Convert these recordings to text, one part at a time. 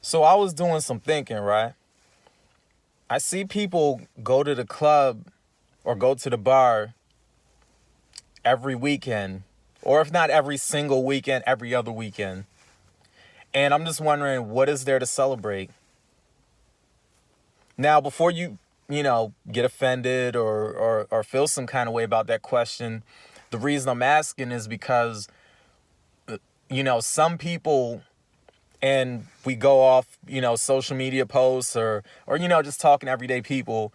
So I was doing some thinking, right? I see people go to the club or go to the bar every weekend, or if not every single weekend, every other weekend. And I'm just wondering, what is there to celebrate? Now, before you get offended or feel some kind of way about that question, the reason I'm asking is because, some people, and we go off, social media posts or just talking to everyday people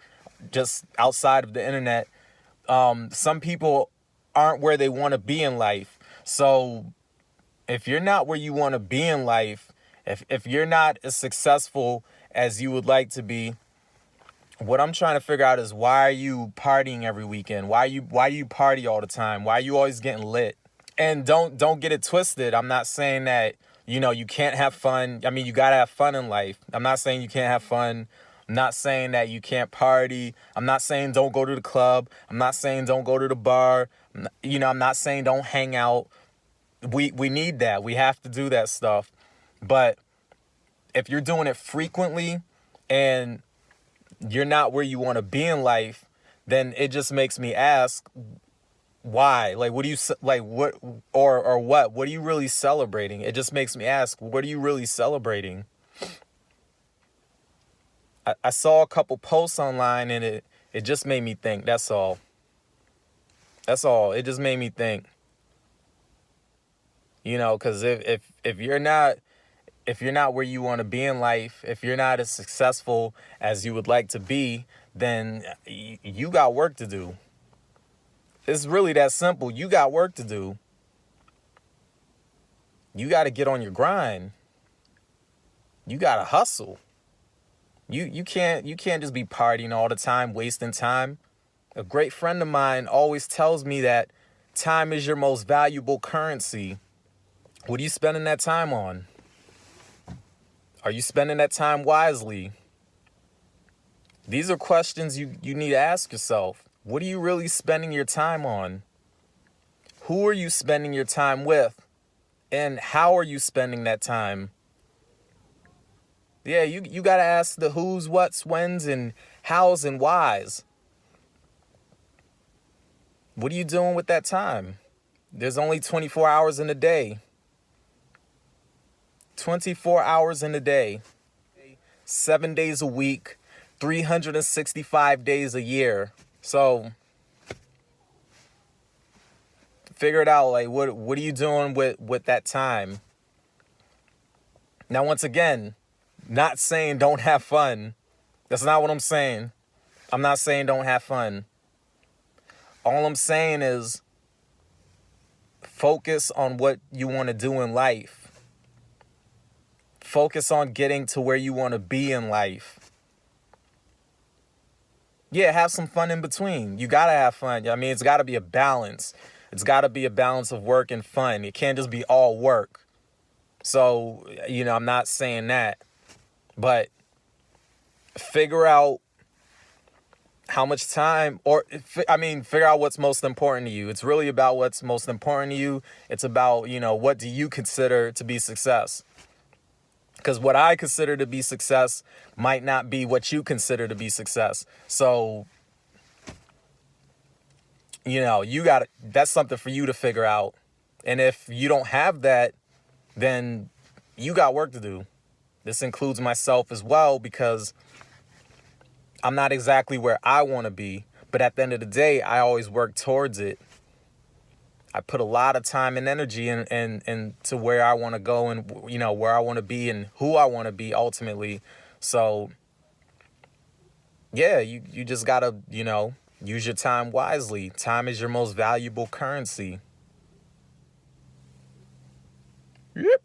just outside of the internet. Some people aren't where they want to be in life. So if you're not where you want to be in life, if you're not as successful as you would like to be, what I'm trying to figure out is, why are you partying every weekend? Why do you party all the time? Why are you always getting lit? And don't get it twisted. I'm not saying that, you can't have fun. I mean, you got to have fun in life. I'm not saying you can't have fun. I'm not saying that you can't party. I'm not saying don't go to the club. I'm not saying don't go to the bar. I'm not saying don't hang out. We need that. We have to do that stuff. But if you're doing it frequently and you're not where you want to be in life, then it just makes me ask, why? Like, what do you like? What or what? What are you really celebrating? It just makes me ask, what are you really celebrating? I saw a couple posts online, and it just made me think. That's all. That's all. It just made me think. Because if you're not where you want to be in life, if you're not as successful as you would like to be, then you got work to do. It's really that simple. You got work to do. You got to get on your grind. You got to hustle. You can't just be partying all the time, wasting time. A great friend of mine always tells me that time is your most valuable currency. What are you spending that time on? Are you spending that time wisely? These are questions you need to ask yourself. What are you really spending your time on? Who are you spending your time with? And how are you spending that time? Yeah, you got to ask the who's, what's, when's, and how's, and why's. What are you doing with that time? There's only 24 hours in a day. 24 hours in a day. 7 days a week. 365 days a year. So figure it out. Like, what are you doing with that time? Now, once again, not saying don't have fun. That's not what I'm saying. I'm not saying don't have fun. All I'm saying is focus on what you want to do in life. Focus on getting to where you want to be in life. Yeah, have some fun in between. You got to have fun. I mean, it's got to be a balance. It's got to be a balance of work and fun. It can't just be all work. So, I'm not saying that. But figure out how much time, figure out what's most important to you. It's really about what's most important to you. It's about, what do you consider to be success? Because what I consider to be success might not be what you consider to be success. So, that's something for you to figure out. And if you don't have that, then you got work to do. This includes myself as well, because I'm not exactly where I want to be. But at the end of the day, I always work towards it. I put a lot of time and energy in to where I want to go, and, where I want to be and who I want to be ultimately. So, yeah, you just got to, use your time wisely. Time is your most valuable currency. Yep.